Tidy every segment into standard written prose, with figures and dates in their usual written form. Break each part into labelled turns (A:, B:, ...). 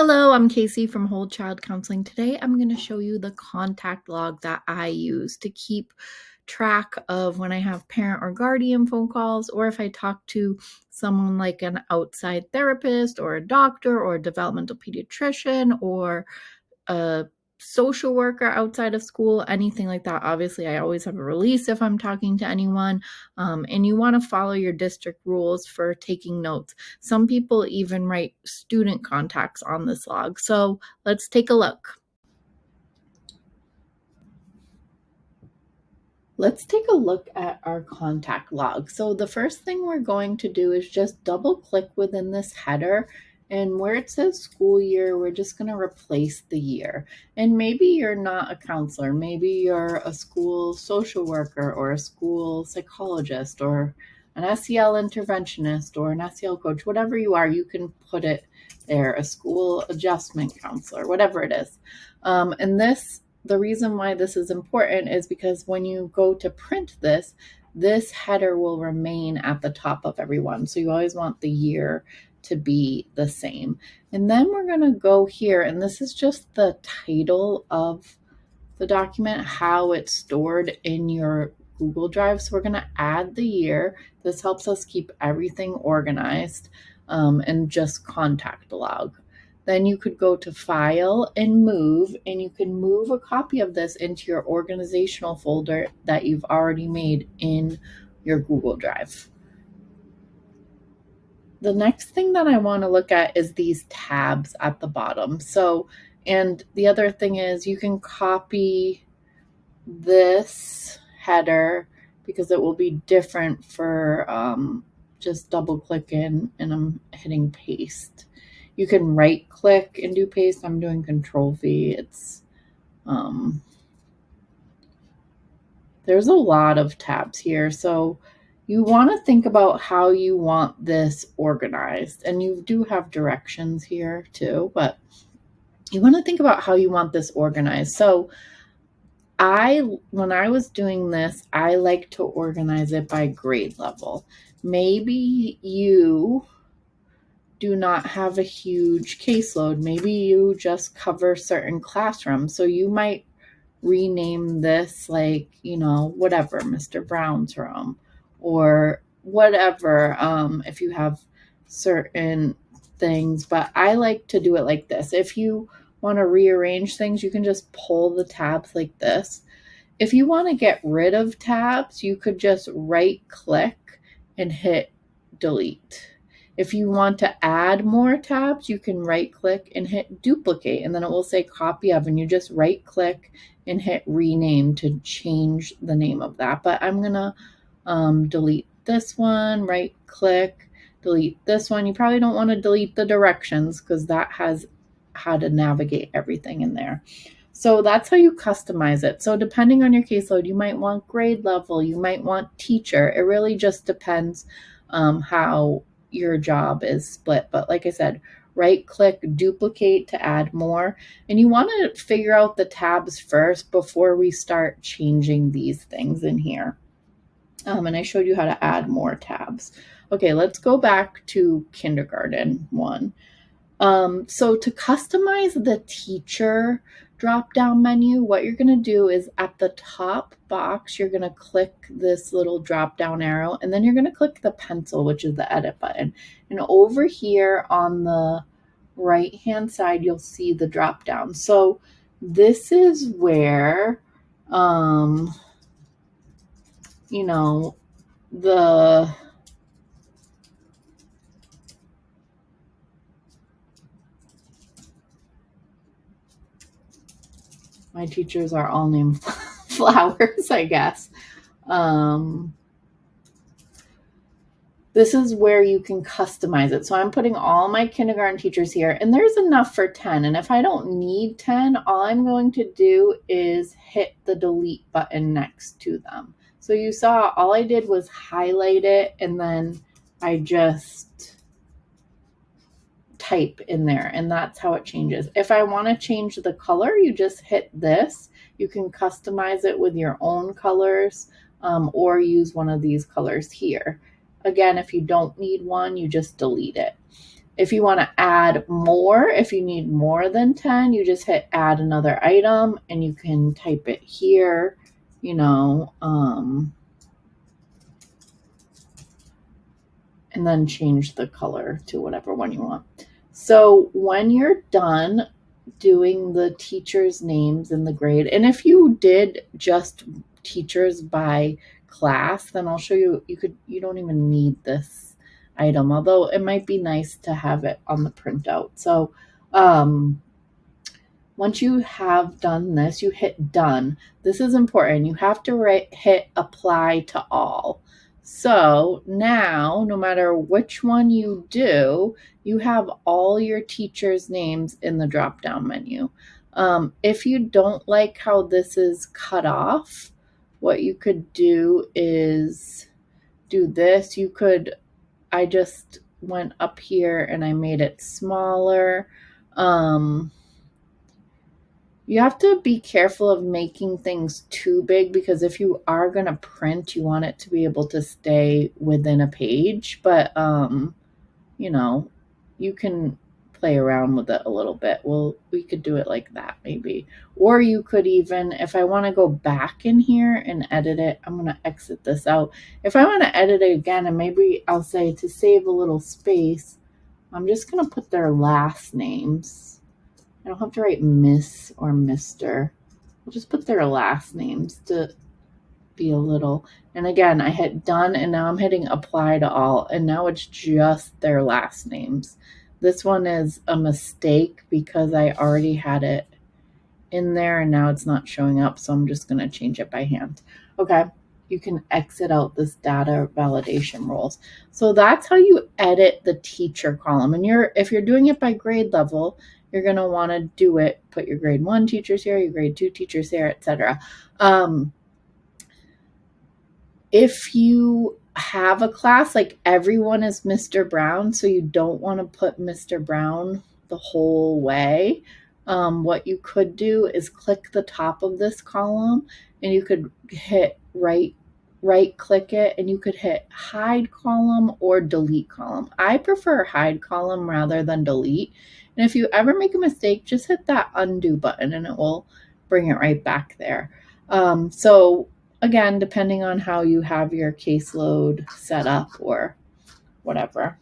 A: Hello, I'm Casey from Whole Child Counseling. Today I'm going to show you the contact log that I use to keep track of when I have parent or guardian phone calls, or if I talk to someone like an outside therapist or a doctor or a developmental pediatrician or a social worker outside of school, anything like that. Obviously, I always have a release if I'm talking to anyone, and you want to follow your district rules for taking notes. Some people even write student contacts on this log. So let's take a look. Let's take a look at our contact log. So the first thing we're going to do is just double click within this header, and where it says school year, we're just going to replace the year. And maybe you're not a counselor. Maybe you're a school social worker or a school psychologist or an SEL interventionist or an SEL coach. Whatever you are, you can put it there, a school adjustment counselor, whatever it is. The reason why this is important is because when you go to print this header will remain at the top of everyone. So you always want the year to be the same. And then we're going to go here, and this is just the title of the document, how it's stored in your Google Drive. So we're going to add the year. This helps us keep everything organized, and just contact log. Then you could go to File and Move, and you can move a copy of this into your organizational folder that you've already made in your Google Drive. The next thing that I want to look at is these tabs at the bottom. And the other thing is you can copy this header because it will be different for just double clicking and I'm hitting paste. You can right click and do paste. I'm doing Control V. It's there's a lot of tabs here. So you want to think about how you want this organized. And you do have directions here too, but you want to think about how you want this organized. So when I was doing this, I like to organize it by grade level. Maybe you do not have a huge caseload. Maybe you just cover certain classrooms. So you might rename this like, whatever, Mr. Brown's room or whatever, if you have certain things. But I like to do it like this. If you want to rearrange things, you can just pull the tabs like this. If you want to get rid of tabs, you could just right click and hit delete. If you want to add more tabs, you can right click and hit duplicate, and then it will say copy of, and you just right click and hit rename to change the name of that. But I'm gonna delete this one, right click, delete this one. You probably don't want to delete the directions because that has how to navigate everything in there. So that's how you customize it. So depending on your caseload, you might want grade level, you might want teacher. It really just depends how your job is split. But like I said, right click, duplicate to add more. And you want to figure out the tabs first before we start changing these things in here. And I showed you how to add more tabs. Okay, let's go back to kindergarten 1. So to customize the teacher drop-down menu, what you're going to do is at the top box, you're going to click this little drop-down arrow, and then you're going to click the pencil, which is the edit button. And over here on the right-hand side, you'll see the drop-down. So this is where, the my teachers are all named Flowers, I guess. This is where you can customize it. So I'm putting all my kindergarten teachers here, and there's enough for 10. And if I don't need 10, all I'm going to do is hit the delete button next to them. So you saw all I did was highlight it, and then I just type in there, and that's how it changes. If I want to change the color, you just hit this. You can customize it with your own colors, or use one of these colors here. Again, if you don't need one, you just delete it. If you want to add more, if you need more than 10, you just hit add another item and you can type it here, you know, and then change the color to whatever one you want. So when you're done doing the teachers' names in the grade, and if you did just teachers by class, then I'll show you, you don't even need this item, although it might be nice to have it on the printout. So once you have done this, you hit done. This is important. You have to hit apply to all. So now, no matter which one you do, you have all your teachers' names in the drop-down menu. If you don't like how this is cut off, what you could do is do this. I just went up here and I made it smaller. You have to be careful of making things too big, because if you are going to print, you want it to be able to stay within a page. But, you know, you can play around with it a little bit. Well, we could do it like that maybe. Or you could even, if I want to go back in here and edit it, I'm going to exit this out. If I want to edit it again, and maybe I'll say to save a little space, I'm just going to put their last names. I don't have to write Miss or Mr. I'll just put their last names to be a little. And again, I hit done and now I'm hitting apply to all. And now it's just their last names. This one is a mistake because I already had it in there and now it's not showing up. So I'm just going to change it by hand. Okay. You can exit out this data validation rules. So that's how you edit the teacher column. And if you're doing it by grade level, you're going to want to do it, put your grade 1 teachers here, your grade 2 teachers here, etc. If you have a class, like everyone is Mr. Brown, so you don't want to put Mr. Brown the whole way, what you could do is click the top of this column and you could hit right click it and you could hit hide column or delete column. I prefer hide column rather than delete. And if you ever make a mistake, just hit that undo button and it will bring it right back there. So again, depending on how you have your caseload set up or whatever.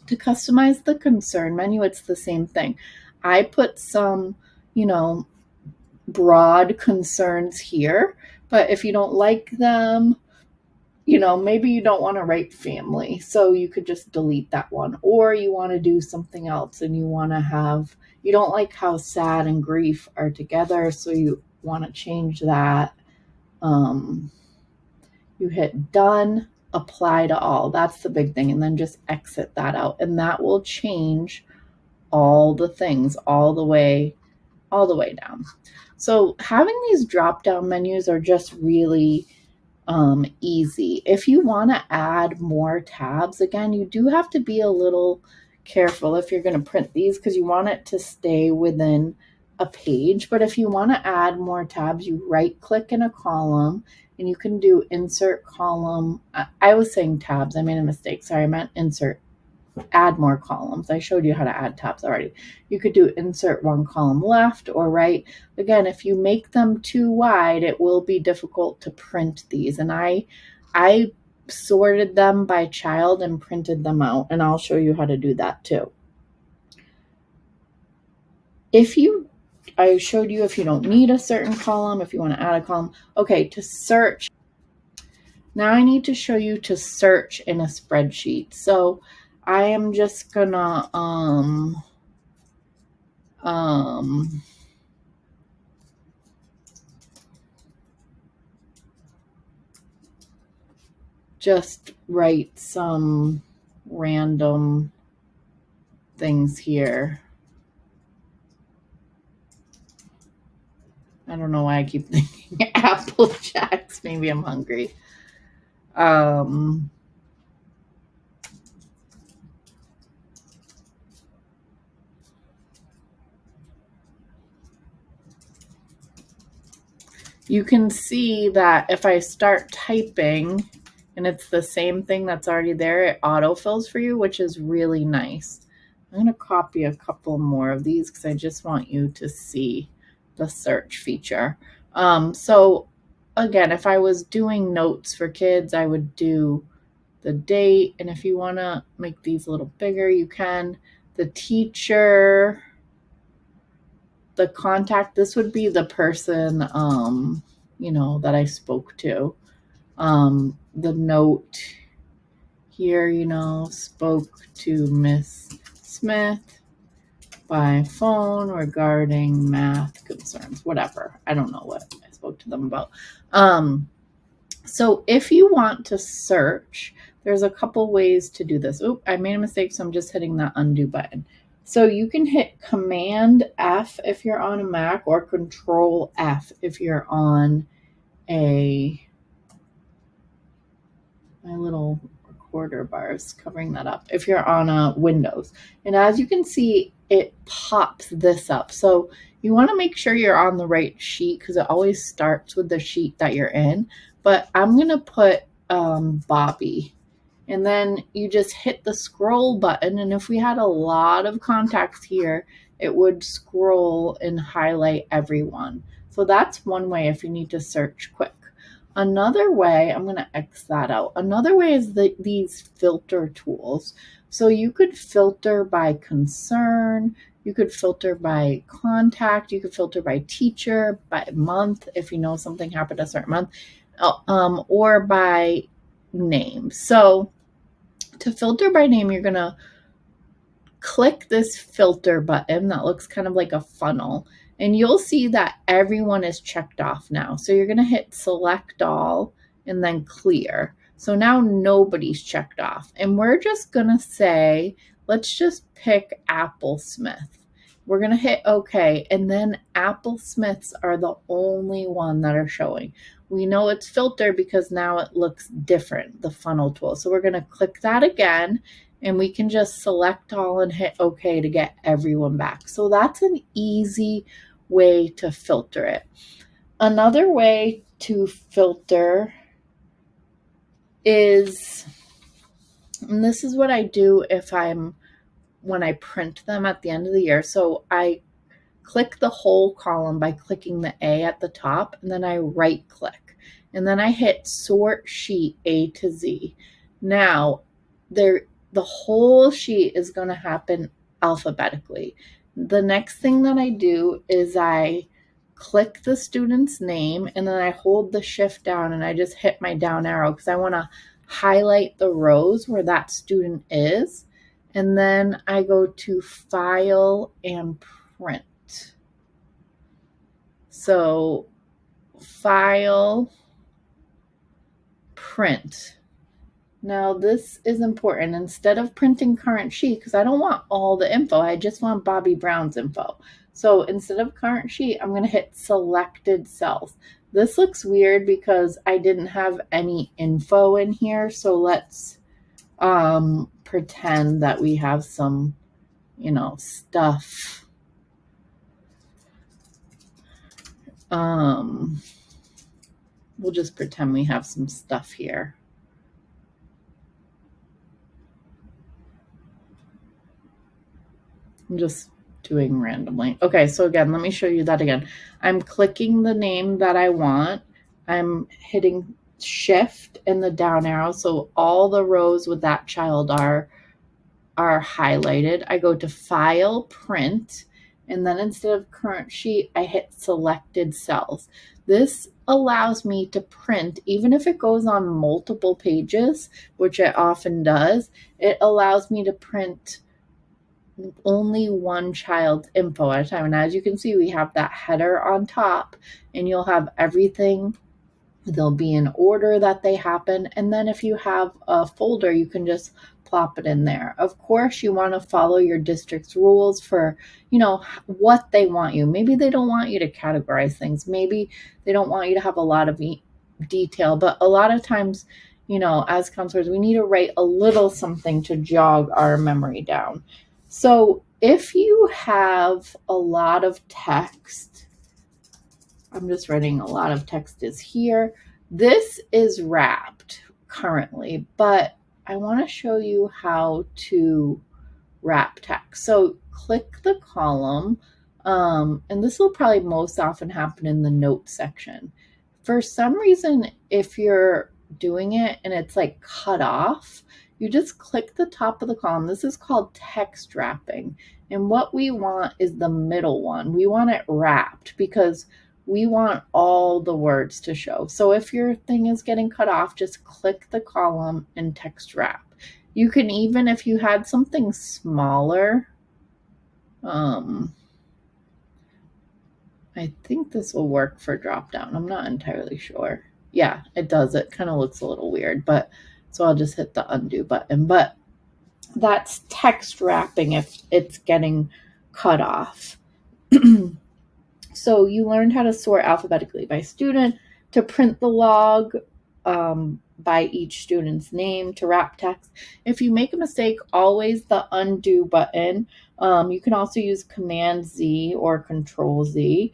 A: To customize the concern menu, it's the same thing. I put some, broad concerns here, but if you don't like them, maybe you don't want to write family, so you could just delete that one. Or you want to do something else and you don't like how sad and grief are together, so you want to change that. You hit done, apply to all. That's the big thing. And then just exit that out. And that will change all the things all the way down. So having these drop-down menus are just really easy. If you want to add more tabs, again, you do have to be a little careful if you're going to print these because you want it to stay within a page. But if you want to add more tabs, you right click in a column and you can do insert column. I was saying tabs. I made a mistake. Sorry, I meant insert. Add more columns. I showed you how to add tabs already. You could do insert one column left or right. Again, if you make them too wide, it will be difficult to print these. And I sorted them by child and printed them out, and I'll show you how to do that too. I showed you if you don't need a certain column, if you want to add a column. Okay, to search. Now I need to show you to search in a spreadsheet. So I am just gonna just write some random things here. I don't know why I keep thinking Apple Jacks. Maybe I'm hungry. You can see that if I start typing and it's the same thing that's already there, it autofills for you, which is really nice. I'm going to copy a couple more of these because I just want you to see the search feature. So again, if I was doing notes for kids, I would do the date. And if you want to make these a little bigger, you can. The teacher, the contact, this would be the person, that I spoke to. The note here, spoke to Miss Smith by phone regarding math concerns, whatever. I don't know what I spoke to them about. So if you want to search, there's a couple ways to do this. Oop, I made a mistake, so I'm just hitting that undo button. So you can hit Command F if you're on a Mac or Control F if you're on my little recorder bar is covering that up if you're on a Windows. And as you can see, it pops this up. So you want to make sure you're on the right sheet because it always starts with the sheet that you're in. But I'm going to put Bobby. And then you just hit the scroll button. And if we had a lot of contacts here, it would scroll and highlight everyone. So that's one way if you need to search quick. Another way, I'm going to X that out. Another way is these filter tools. So you could filter by concern, you could filter by contact, you could filter by teacher, by month, if you know something happened a certain month, or by name. So to filter by name, you're going to click this filter button that looks kind of like a funnel, and you'll see that everyone is checked off now. So you're going to hit select all and then clear. So now nobody's checked off. And we're just going to say, let's just pick Apple Smith. We're going to hit OK. And then Apple Smiths are the only one that are showing. We know it's filtered because now it looks different, the funnel tool. So we're going to click that again. And we can just select all and hit OK to get everyone back. So that's an easy way to filter it. Another way to filter is, and this is what I do when I print them at the end of the year. So I click the whole column by clicking the A at the top, and then I right click. And then I hit sort sheet A to Z. Now, the whole sheet is going to happen alphabetically. The next thing that I do is I click the student's name, and then I hold the shift down and I just hit my down arrow because I want to highlight the rows where that student is. And then I go to File and Print. So File, Print. Now this is important. Instead of printing current sheet, because I don't want all the info, I just want Bobby Brown's info. So instead of current sheet, I'm going to hit selected cells. This looks weird because I didn't have any info in here. So let's pretend that we have some, stuff. We'll just pretend we have some stuff here. I'm just doing randomly. Okay, so again, let me show you that again. I'm clicking the name that I want. I'm hitting shift and the down arrow. So all the rows with that child are highlighted. I go to File, Print, and then instead of current sheet, I hit selected cells. This allows me to print, even if it goes on multiple pages, which it often does, it allows me to print only one child's info at a time. And as you can see, we have that header on top, and you'll have everything. They'll be in order that they happen. And then if you have a folder, you can just plop it in there. Of course, you want to follow your district's rules for, what they want you. Maybe they don't want you to categorize things. Maybe they don't want you to have a lot of detail. But a lot of times, as counselors, we need to write a little something to jog our memory down. So if you have a lot of text, I'm just writing a lot of text is here. This is wrapped currently, but I want to show you how to wrap text. So click the column, and this will probably most often happen in the notes section. For some reason, if you're doing it and it's like cut off, you just click the top of the column. This is called text wrapping. And what we want is the middle one. We want it wrapped because we want all the words to show. So if your thing is getting cut off, just click the column and text wrap. You can even, if you had something smaller, I think this will work for drop down. I'm not entirely sure. Yeah, it does. It kind of looks a little weird, but so I'll just hit the undo button. But that's text wrapping if it's getting cut off. So you learned how to sort alphabetically by student, to print the log by each student's name, to wrap text. If you make a mistake, always the undo button. You can also use Command Z or Control Z.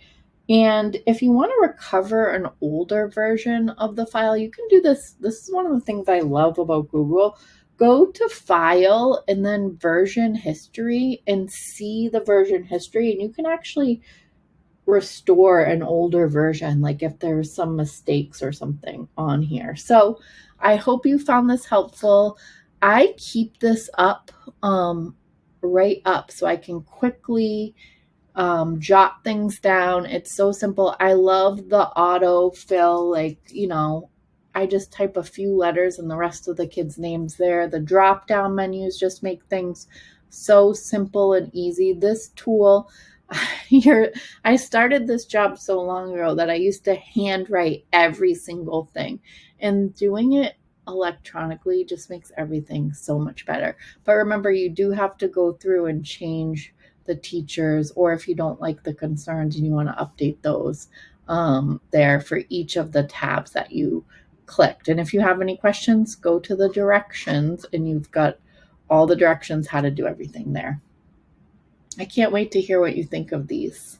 A: And if you want to recover an older version of the file, you can do this. This is one of the things I love about Google. Go to File and then Version History and see the version history, and you can actually restore an older version, like if there's some mistakes or something on here. So I hope you found this helpful. I keep this up right up so I can quickly jot things down. It's so simple. I love the auto fill, like, I just type a few letters and the rest of the kids' names there. The drop down menus just make things so simple and easy. This tool, I started this job so long ago that I used to handwrite every single thing, and doing it electronically just makes everything so much better. But remember, you do have to go through and change the teachers, or if you don't like the concerns and you want to update those there for each of the tabs that you clicked. And if you have any questions, go to the directions and you've got all the directions how to do everything there. I can't wait to hear what you think of these.